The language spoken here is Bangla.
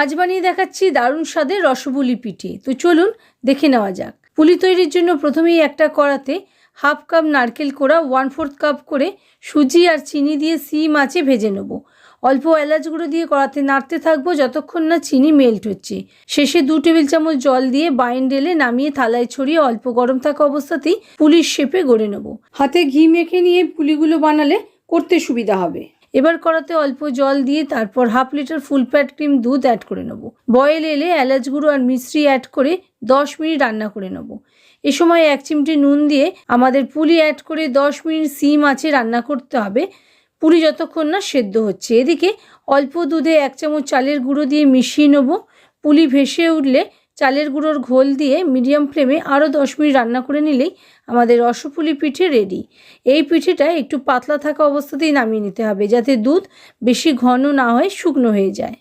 আজ বানিয়ে দেখাচ্ছি দারুণ স্বাদের রসপুলি পিঠে। তো চলুন দেখে নেওয়া যাক। পুলি তৈরির জন্য প্রথমেই একটা কড়াতে হাফ কাপ নারকেল কোড়া, 1/4 কাপ করে সুজি আর চিনি দিয়ে সিম আঁচে ভেজে নেব। অল্প এলাচ গুঁড়ো দিয়ে কড়াতে নাড়তে থাকবো যতক্ষণ না চিনি মেল্ট হচ্ছে। শেষে 2 টেবিল চামচ জল দিয়ে বাইন্ড ঢেলে নামিয়ে থালায় ছড়িয়ে অল্প গরম থাকা অবস্থাতেই পুলির শেপে গড়ে নেব। হাতে ঘি মেখে নিয়ে পুলিগুলো বানালে করতে সুবিধা হবে। এবার কড়াতে অল্প জল দিয়ে তারপর 1/2 লিটার ফুল ফ্যাট ক্রিম দুধ অ্যাড করে নেব। বয়েল এলে এলাচ গুঁড়ো আর মিশ্রি অ্যাড করে 10 মিনিট রান্না করে নেব। এ সময় 1 চিমটি নুন দিয়ে আমাদের পুলি অ্যাড করে 10 মিনিট সিম আঁচে রান্না করতে হবে, পুলি যতক্ষণ না সেদ্ধ হচ্ছে। এদিকে অল্প দুধে 1 চামচ চালের গুঁড়ো দিয়ে মিশিয়ে নেব। পুলি ভেসে উঠলে চালের গুঁড়োর ঘোল দিয়ে মিডিয়াম ফ্লেমে আরও 10 মিনিট রান্না করে নিলেই আমাদের রসপুলি পিঠে রেডি। এই পিঠেটা একটু পাতলা থাকা অবস্থাতেই নামিয়ে নিতে হবে, যাতে দুধ বেশি ঘন না হয়ে শুকনো হয়ে যায়।